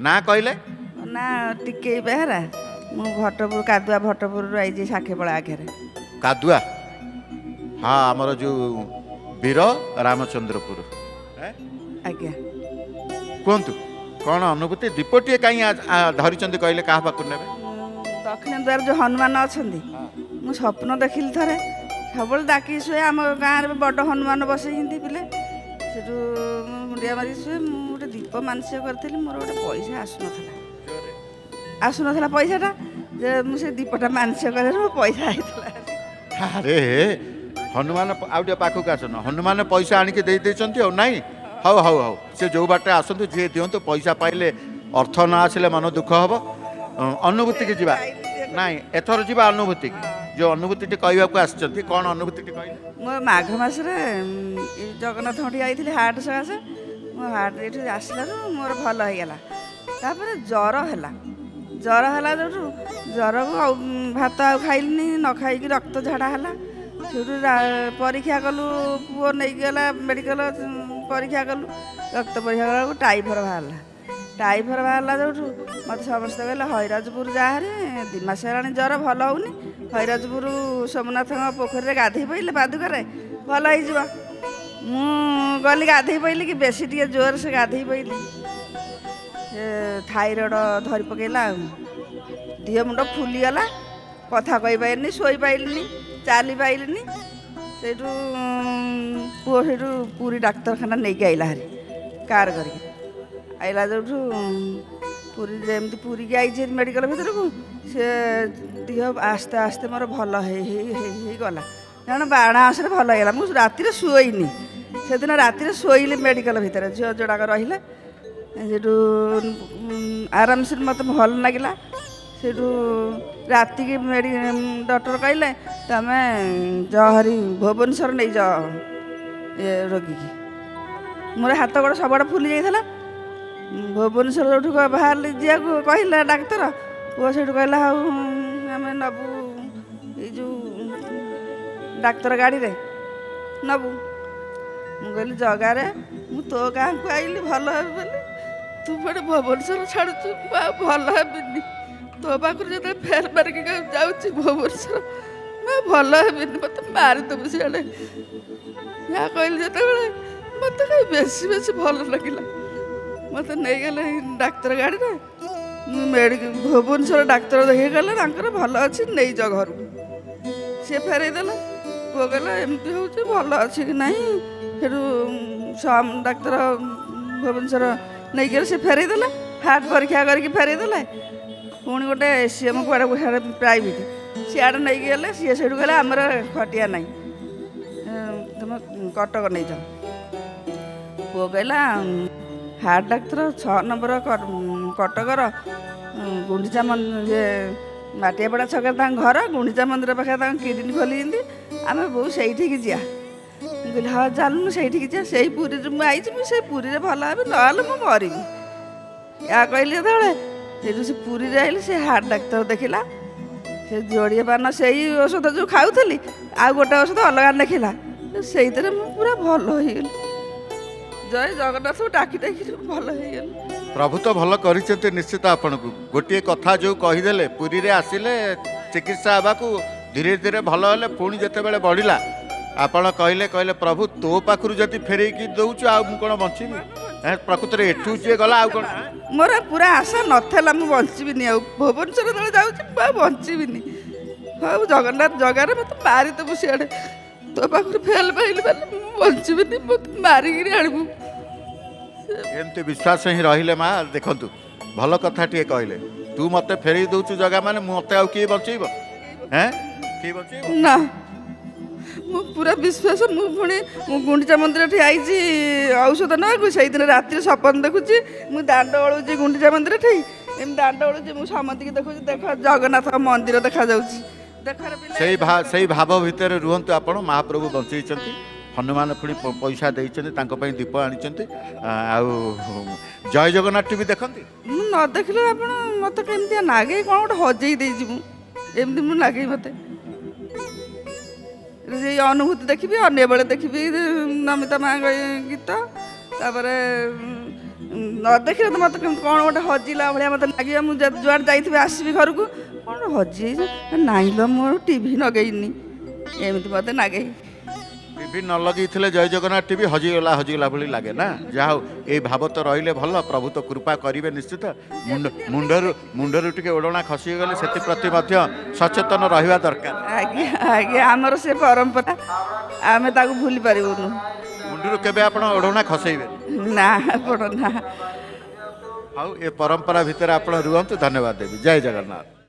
ନା କହିଲେ ନା ଟିକେ ବେହେରା ମୁଁ ଭଟ୍ଟପୁର କାଦୁଆ ଭଟ୍ଟପୁରରୁ ଆଇଛି ସାକ୍ଷୀପଳା ଆଗରେ। କାଦୁଆ ହଁ ଆମର ଯୋଉ ବୀର ରାମଚନ୍ଦ୍ରପୁର। ଆଜ୍ଞା କୁହନ୍ତୁ କ'ଣ ଅନୁଭୂତି ଦୀପଟିଏ କାହିଁ ଧରିଛନ୍ତି କହିଲେ କାହା ପାଖରୁ ନେବେ? ଦକ୍ଷିଣ ଦ୍ୱାର ଯେଉଁ ହନୁମାନ ଅଛନ୍ତି ମୁଁ ସ୍ୱପ୍ନ ଦେଖିଲି ଥରେ ସବୁବେଳେ ଡାକି ଶୁଏ ଆମ ଗାଁରେ ବଡ଼ ହନୁମାନ ବସେଇଛନ୍ତି ପିଲେ ସେଠୁ ମୁଁ ମୁଣ୍ଡିଆ ମାରି ଶୁଏ। ମୁଁ ଗୋଟେ ଦୀପ ମାନସିକ କରିଥିଲି ମୋର ଗୋଟେ ପଇସା ଆସୁନଥିଲା ପଇସାଟା ଯେ ମୁଁ ସେ ଦୀପଟା ମାନସିକ କଲେ ମୋ ପଇସା ହେଇଥିଲା। ଆରେ ହନୁମାନ ଆଉ ଟିକେ ପାଖକୁ ଆସନ ହନୁମାନ ପଇସା ଆଣିକି ଦେଇ ଦେଇଛନ୍ତି ଆଉ ନାଇଁ। ହଉ ହଉ ହଉ ସେ ଯେଉଁ ବାଟରେ ଆସନ୍ତୁ ଯିଏ ଦିଅନ୍ତୁ ପଇସା ପାଇଲେ ଅର୍ଥ ନ ଆସିଲେ ମନ ଦୁଃଖ ହେବ। ଅନୁଭୂତିକି ଯିବା ନାଇଁ ଏଥର ଯିବା ଅନୁଭୂତିକି ଯେଉଁ ଅନୁଭୂତିଟି କହିବାକୁ ଆସିଛନ୍ତି କ'ଣ ଅନୁଭୂତିଟି କହିଲେ? ମୁଁ ମାଘ ମାସରେ ଜଗନ୍ନାଥଙ୍କଠି ଯାଇଥିଲି ହାଟ ସକାଶେ ମୋ ହାଟ ଏଠି ଆସିଲାରୁ ମୋର ଭଲ ହେଇଗଲା। ତାପରେ ଜ୍ୱର ହେଲା ଯେଉଁଠୁ ଜ୍ୱରକୁ ଆଉ ଭାତ ଆଉ ଖାଇଲିନି ନ ଖାଇକି ରକ୍ତ ଝାଡ଼ା ହେଲା। ସେଇଠୁ ପରୀକ୍ଷା କଲୁ ପୁଅ ନେଇକି ଗଲା ମେଡ଼ିକାଲ ପରୀକ୍ଷା କଲୁ ରକ୍ତ ପରୀକ୍ଷା କଲାବେଳକୁ ଟାଇଫର ବାହାରିଲା ଯେଉଁଠୁ ମୋତେ ସମସ୍ତେ କହିଲେ ହଇରାଜପୁର ଯାହାରେ 2 ମାସ ହେଲାଣି ଜ୍ୱର ଭଲ ହେଉନି ହଇରାଜପୁର ସୋମନାଥଙ୍କ ପୋଖରୀରେ ଗାଧେଇ ପଇଲେ ପାଦୁକରେ ଭଲ ହେଇଯିବ। ମୁଁ ଗଲି ଗାଧେଇ ପଇଲି କି ବେଶୀ ଟିକେ ଜୋରସେ ଗାଧେଇ ପଇଲି ଥାଇରଏଡ଼ ଧରି ପକେଇଲା ଆଉ ଦେହ ମୁଣ୍ଡ ଫୁଲିଗଲା କଥା କହିପାରିଲିନି ଶୋଇପାରିଲିନି ଚାଲିପାରିଲିନି। ସେଇଠୁ ପୁଅ ସେଇଠୁ ପୁରୀ ଡାକ୍ତରଖାନା ନେଇକି ଆଇଲା ହାରି କାର୍ କରିକି ଆଇଲା ଯେଉଁଠୁ ଯେମିତି ପୁରୀକି ଆଇଛି ମେଡ଼ିକାଲ ଭିତରକୁ ସେ ଦେହ ଆସ୍ତେ ଆସ୍ତେ ମୋର ଭଲ ହେଇଗଲା କାରଣ 12 ମାସରେ ଭଲ ହେଇଗଲା। ମୁଁ ରାତିରେ ଶୋଇନି ସେଦିନ ରାତିରେ ଶୋଇଲି ମେଡ଼ିକାଲ ଭିତରେ ଝିଅ ଯୋଡ଼ାକ ରହିଲେ ସେଇଠୁ ଆରାମସେ ମୋତେ ଭଲ ଲାଗିଲା। ସେଇଠୁ ରାତିକି ଡକ୍ଟର କହିଲେ ତମେ ହରି ଭୁବନେଶ୍ୱର ନେଇଯାଅ ରୋଗୀକି। ମୋର ହାତ ଗୋଡ଼ ସବୁଆଡ଼େ ଫୁଲି ଯାଇଥିଲା ଭୁବନେଶ୍ୱର ଯେଉଁଠୁ ବାହାରିଲି ଯିବାକୁ କହିଲା ଡାକ୍ତର ପୁଅ ସେଇଠୁ କହିଲା ହଉ ଆମେ ନେବୁ ଏଇ ଯେଉଁ ଡାକ୍ତର ଗାଡ଼ିରେ ନେବୁ। ମୁଁ କହିଲି ଜଗାରେ ମୁଁ ତୋ ଗାଁକୁ ଆଇଲି ଭଲ ହେବି ବୋଲି ତୁ ପୁଣି ଭୁବନେଶ୍ୱର ଛାଡ଼ୁଛୁ ମୁଁ ଆଉ ଭଲ ହେବିନି। ତୋ ପାଖରୁ ଯେତେବେଳେ ଫେର ମାରିକି ଯାଉଛି ଭୁବନେଶ୍ୱର ମୁଁ ଆଉ ଭଲ ହେବିନି ମୋତେ ମାରିଦେବୁ ସିଆଡ଼େ। ଯାହା କହିଲି ଯେତେବେଳେ ମୋତେ କାହିଁ ବେଶୀ ଭଲ ଲାଗିଲା। ମୋତେ ନେଇଗଲେ ଡାକ୍ତର ଗାଡ଼ିରେ ମୁଁ ଭୁବନେଶ୍ୱର ଡାକ୍ତର ଦେଖିକି ଗଲେ ତାଙ୍କର ଭଲ ଅଛି ନେଇଯାଅ ଘରକୁ। ସିଏ ଫେରେଇ ଦେଲେ ପୁଅ କହିଲା ଏମିତି ହେଉଛି ଭଲ ଅଛି କି ନାହିଁ। ସେଠୁ ଡାକ୍ତର ଭୁବନେଶ୍ୱର ନେଇକି ସେ ଫେରେଇ ଦେଲେ ହାର୍ଟ ପରୀକ୍ଷା କରିକି ଫେରେଇ ଦେଲେ। ପୁଣି ଗୋଟେ ସିଏମ୍ କୁଆଡ଼େ ପ୍ରାଇଭେଟ୍ ସିଆଡ଼େ ନେଇକି ଗଲେ ସିଏ ସେଇଠୁ କହିଲେ ଆମର ଖଟିଆ ନାହିଁ ତୁମେ କଟକ ନେଇଯାଅ। ପୁଅ କହିଲା ହାର୍ଟ ଡାକ୍ତର 6 ନମ୍ବର କଟକର ଗୁଣ୍ଡିଚା ମାଟିଆପଡ଼ା ଛକରେ ତାଙ୍କ ଘର ଗୁଣ୍ଡିଚା ମନ୍ଦିର ପାଖରେ ତାଙ୍କ କିଡ଼ନୀ ଖୋଲିଛନ୍ତି ଆମେ ବୋଉ ସେଇଠିକି ଯିବା। ମୁଁ କହିଲି ହଁ ଚାଲୁନୁ ସେଇଠିକି ଯିବା ସେଇ ପୁରୀରୁ ମୁଁ ଆଇଛି ମୁଁ ସେଇ ପୁରୀରେ ଭଲ ହେବି ନହେଲେ ମୁଁ ମରିବି। ଏହା କହିଲି ଯେତେବେଳେ ସେଇଠୁ ସେ ପୁରୀରେ ଆଇଲି ସେ ହାର୍ଟ ଡାକ୍ତର ଦେଖିଲା ସେ ଯୋଡ଼ିଏ ପାନ ସେଇ ଔଷଧ ଯେଉଁ ଖାଉଥିଲି ଆଉ ଗୋଟେ ଔଷଧ ଅଲଗା ଲେଖିଲା ସେଇଥିରେ ମୁଁ ପୁରା ଭଲ ହେଇଗଲି। ଜୟ ଜଗନ୍ନାଥଙ୍କୁ ଡାକି ଭଲ ହେଇଗଲି। ପ୍ରଭୁ ତ ଭଲ କରିଛନ୍ତି ନିଶ୍ଚିତ ଆପଣଙ୍କୁ। ଗୋଟିଏ କଥା ଯେଉଁ କହିଦେଲେ ପୁରୀରେ ଆସିଲେ ଚିକିତ୍ସା ହେବାକୁ ଧୀରେ ଧୀରେ ଭଲ ହେଲେ ପୁଣି ଯେତେବେଳେ ବଢ଼ିଲା ଆପଣ କହିଲେ ପ୍ରଭୁ ତୋ ପାଖରୁ ଯଦି ଫେରେଇକି ଦେଉଛୁ ଆଉ ମୁଁ କ'ଣ ବଞ୍ଚିବି? ପ୍ରକୃତରେ ଏଠୁ ଯିଏ ଗଲା ଆଉ କ'ଣ ମୋର ପୁରା ଆଶା ନଥିଲା ମୁଁ ବଞ୍ଚିବିନି ଆଉ ଭୁବନେଶ୍ୱର ଯେତେବେଳେ ଯାଉଛି ମୁଁ ଆଉ ବଞ୍ଚିବିନି। ହଉ ଜଗନ୍ନାଥ ଜଗାରେ ମୋତେ ମାରିଦେବୁ ସିଆଡ଼େ ତୋ ପାଖରୁ ଫେଲ୍ ପାଇଲି ମାନେ ମୁଁ ବଞ୍ଚିବିନି ମୋତେ ମାରିକିରି ଆଣିବୁ। ଏମିତି ବିଶ୍ୱାସ ହିଁ ରହିଲେ ମା ଦେଖନ୍ତୁ ଭଲ କଥା ଟିଏ କହିଲେ ତୁ ମୋତେ ଫେରେଇ ଦେଉଛୁ ଜଗା ମାନେ ମୋତେ ଆଉ କିଏ ବଞ୍ଚେଇବ? କିଏ ବଞ୍ଚେଇବ? ନା ମୁଁ ପୁରା ବିଶ୍ୱାସ ମୁଁ ଗୁଣ୍ଡିଚା ମନ୍ଦିର ଠିଆ ହେଇଛି ଔଷଧ ନେବାକୁ ସେଇଦିନ ରାତିରେ ସପନ ଦେଖୁଛି ମୁଁ ଦାଣ୍ଡ ଓଳୁଛି ଗୁଣ୍ଡିଚା ମନ୍ଦିର ଠିକ୍ ଏମିତି ଦାଣ୍ଡ ଓଳୁଛି ମୁଁ ସମସ୍ତଙ୍କୁ ଦେଖୁଛି ଦେଖ ଜଗନ୍ନାଥ ମନ୍ଦିର ଦେଖାଯାଉଛି। ସେଇ ଭାବ ଭିତରେ ରୁହନ୍ତୁ ଆପଣ। ମହାପ୍ରଭୁ ବଞ୍ଚେଇଛନ୍ତି ହନୁମାନ ପୁଣି ପଇସା ଦେଇଛନ୍ତି ତାଙ୍କ ପାଇଁ ଦୀପ ଆଣିଛନ୍ତି। ଆଉ ଜୟ ଜଗନ୍ନାଥ ଟିଭି ଦେଖନ୍ତି? ମୁଁ ନ ଦେଖିଲେ ଆପଣ ମୋତେ କେମିତି ଲାଗେ କ'ଣ ଗୋଟେ ହଜେଇ ଦେଇଛି ମୁଁ ଏମିତି ମୁଁ ଲାଗେ ମୋତେ ସେଇ ଅନୁଭୂତି ଦେଖିବି ଅନ୍ୟ ବେଳେ ଦେଖିବି ନମିତା ମାଙ୍କ ଗୀତ ତାପରେ ନ ଦେଖିଲେ ତ ମୋତେ କେମିତି କ'ଣ ଗୋଟେ ହଜିଲା ଭଳିଆ ମୋତେ ଲାଗିବ। ମୁଁ ଯୁଆଡ଼େ ଯାଇଥିବି ଆସିବି ଘରକୁ କ'ଣ ହଜିଯାଇଛି ନାଇଁ ଲୋ ମୋର ଟିଭି ଲଗେଇନି ଏମିତି ମୋତେ ଲାଗେ। ଟିଭି ନ ଲଗେଇଥିଲେ ଜୟ ଜଗନ୍ନାଥ ଟିଭି ହଜିଗଲା ଭଳି ଲାଗେ ନା। ଯାହା ହଉ ଏଇ ଭାବ ତ ରହିଲେ ଭଲ, ପ୍ରଭୁ ତ କୃପା କରିବେ ନିଶ୍ଚିତ। ମୁଣ୍ଡରୁ ଟିକେ ଓଢ଼ଣା ଖସିଗଲେ ସେଥିପ୍ରତି ମଧ୍ୟ ସଚେତନ ରହିବା ଦରକାର। ଆଜ୍ଞା ଆଜ୍ଞା ଆମର ସେ ପରମ୍ପରା ଆମେ ତାକୁ ଭୁଲି ପାରିବୁନୁ। ମୁଣ୍ଡରୁ କେବେ ଆପଣ ଓଢ଼ଣା ଖସେଇବେନି। ନା ଆପଣ ନା। ଆଉ ଏ ପରମ୍ପରା ଭିତରେ ଆପଣ ରୁହନ୍ତୁ। ଧନ୍ୟବାଦ ଦେବି। ଜୟ ଜଗନ୍ନାଥ।